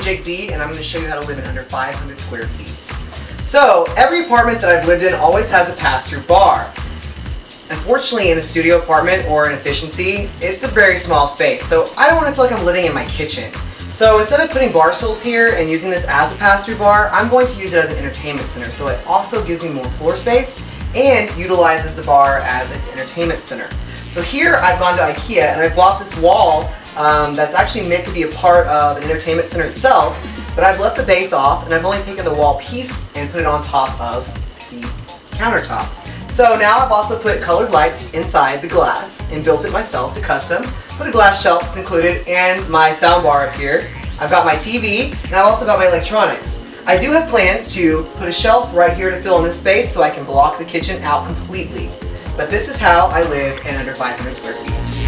Jake B, and I'm going to show you how to live in under 500 square feet. So, every apartment that I've lived in always has a pass-through bar. Unfortunately, in a studio apartment or an efficiency, it's a very small space, so I don't want to feel like I'm living in my kitchen. So instead of putting bar stools here and using this as a pass-through bar, I'm going to use it as an entertainment center, so it also gives me more floor space and utilizes the bar as its entertainment center. So here I've gone to IKEA and I bought this wall that's actually meant to be a part of an entertainment center itself, but I've left the base off and I've only taken the wall piece and put it on top of the countertop. So now I've also put colored lights inside the glass and built it myself to custom. Put a glass shelf that's included and my sound bar up here. I've got my TV and I've also got my electronics. I do have plans to put a shelf right here to fill in this space so I can block the kitchen out completely. But this is how I live in under 500 square feet.